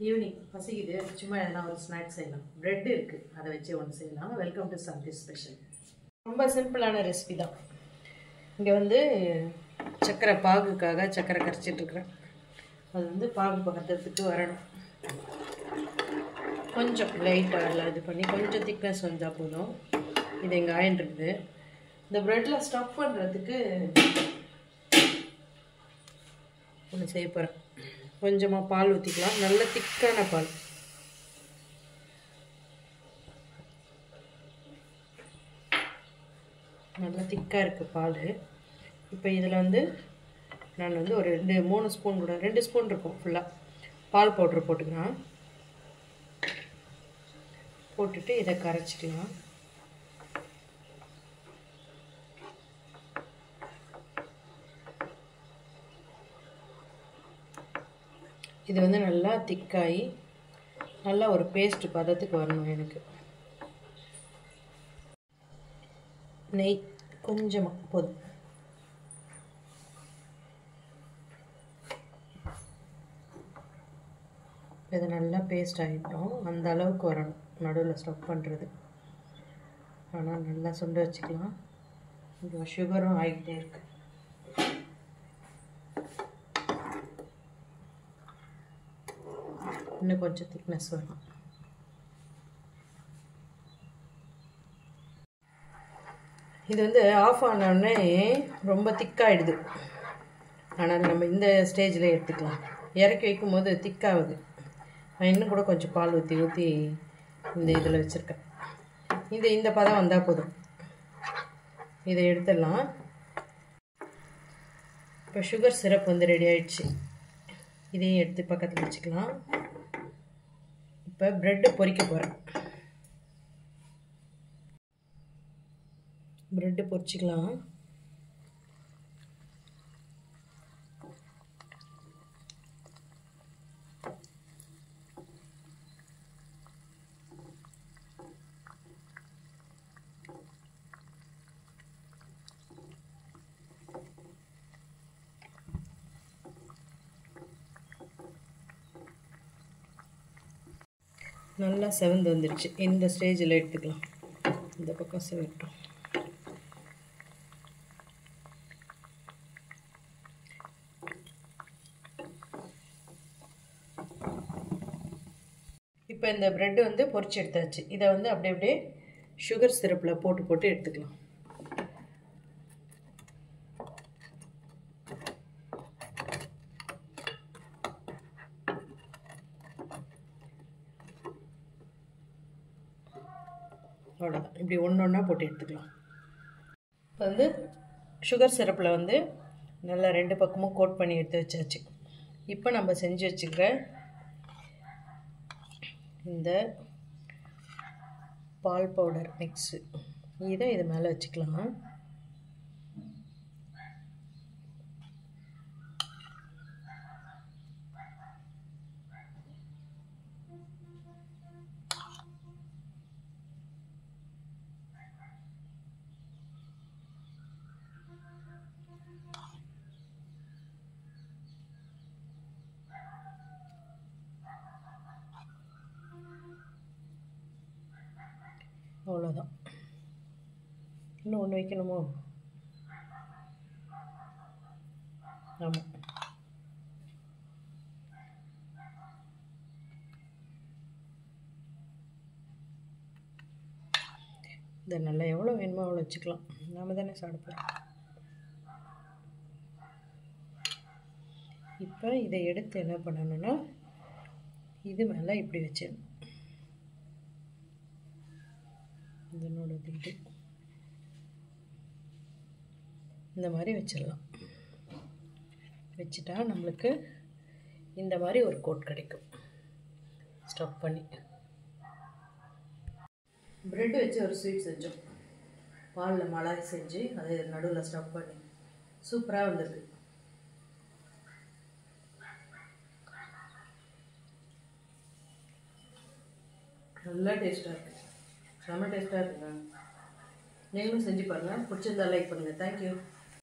Evening பசிக்குது, சும்மா எதனா ஒரு ஸ்நாக்ஸ் செய்யலாம். ப்ரெட் இருக்குது, அதை வச்சு ஒன்று செய்யலாம். Welcome to Shanthi special. ரொம்ப சிம்பிளான ரெசிபி தான். இங்கே வந்து சர்க்கரை பாகுக்காக சர்க்கரை கரைச்சிட்ருக்குறேன். அது வந்து பாகு பக்கத்துக்கு வரணும். கொஞ்சம் லைட்டாக எல்லாம் இது பண்ணி கொஞ்சம் திக்னஸ் வந்தால் போதும். இது எங்கள் ஆயின் இருக்குது. இந்த ப்ரெட்டில் ஸ்டஃப் பண்ணுறதுக்கு ஒன்று செய்ய போகிறேன். கொஞ்சமாக பால் ஊற்றிக்கலாம், நல்ல திக்கான பால். நல்லா திக்காக இருக்குது பால். இப்போ இதில் வந்து நான் வந்து ஒரு 2-3 ஸ்பூன் கூட 2 ஸ்பூன் இருக்கும் ஃபுல்லாக பால் பவுட்ரு போட்டுக்கலாம். போட்டுட்டு இதை கரைச்சிக்கலாம். இது வந்து நல்லா திக்காகி நல்லா ஒரு பேஸ்ட் பதத்துக்கு வரணும். எனக்கு நெய் கொஞ்சமாக போதும். இது நல்லா பேஸ்ட் ஆகிட்டோம், அந்த அளவுக்கு வரணும் நடுவில் ஸ்டஃப் பண்ணுறது. ஆனால் நல்லா சுண்ட வச்சுக்கலாம். கொஞ்சம் சுகரும் ஆகிக்கிட்டே இருக்குது. இன்னும் கொஞ்சம் திக்னஸ் வரும். இது வந்து ஆஃப் ஆனோடனே ரொம்ப திக்காகிடுது. ஆனால் நம்ம இந்த ஸ்டேஜில் எடுத்துக்கலாம். இறக்கி வைக்கும் போது திக்காகுது. நான் இன்னும் கூட கொஞ்சம் பால் ஊற்றி இந்த இதில் வச்சுருக்கேன். இந்த பதம் வந்தால் போதும். இதை எடுத்துடலாம். இப்போ சுகர் சிரப் வந்து ரெடி ஆகிடுச்சு. இதையும் எடுத்து பக்கத்தில் வச்சுக்கலாம். இப்போ ப்ரெட்டு பொரிக்க போகிறேன். ப்ரெட்டு பொரிச்சிக்கலாம். நல்லா செவந்து வந்துடுச்சு. இந்த ஸ்டேஜில் எடுத்துக்கலாம். இந்த பக்கம் செவட்டும். இப்போ இந்த ப்ரெட்டு வந்து பொரிச்சு எடுத்தாச்சு. இதை வந்து அப்படியே சுகர் சிரப்பில் போட்டு எடுத்துக்கலாம். அவ்வளோதான். இப்படி ஒன்றா போட்டு எடுத்துக்கலாம். இப்போ வந்து சுகர் சிரப்பில் வந்து நல்லா 2 பக்கமும் கோட் பண்ணி எடுத்து வச்சாச்சு. இப்போ நம்ம செஞ்சு வச்சுக்கிற இந்த பால் பவுடர் மிக்ஸு இதை இது மேலே வச்சுக்கலாம். அவ்வளோதான். இன்னும் ஒன்று வைக்கணுமோ? ஆமாம். இதை நல்லா எவ்வளோ வேணுமோ அவ்வளோ வச்சுக்கலாம். நாம் தானே சாப்பிடுவோம். இப்போ இதை எடுத்து என்ன பண்ணணும்னா இது மேலே இப்படி வச்சிடணும். இதனோட இது இந்த மாதிரி வச்சிடலாம். வச்சுட்டா நம்மளுக்கு இந்த மாதிரி ஒரு கோட் கிடைக்கும். ஸ்டஃப் பண்ணி ப்ரெட் வச்சு ஒரு ஸ்வீட் செஞ்சோம். பாலில் மலாய் செஞ்சு அதை நடுவில் ஸ்டஃப் பண்ணி சூப்பராக வந்திருக்கு. நல்லா டேஸ்ட்டாக இருக்குது. செம்ம டேஸ்ட்டாக இருக்குங்க. நீங்களும் செஞ்சு பாருங்கள். பிடிச்சிருந்தா லைக் பண்ணுங்கள். தேங்க்யூ.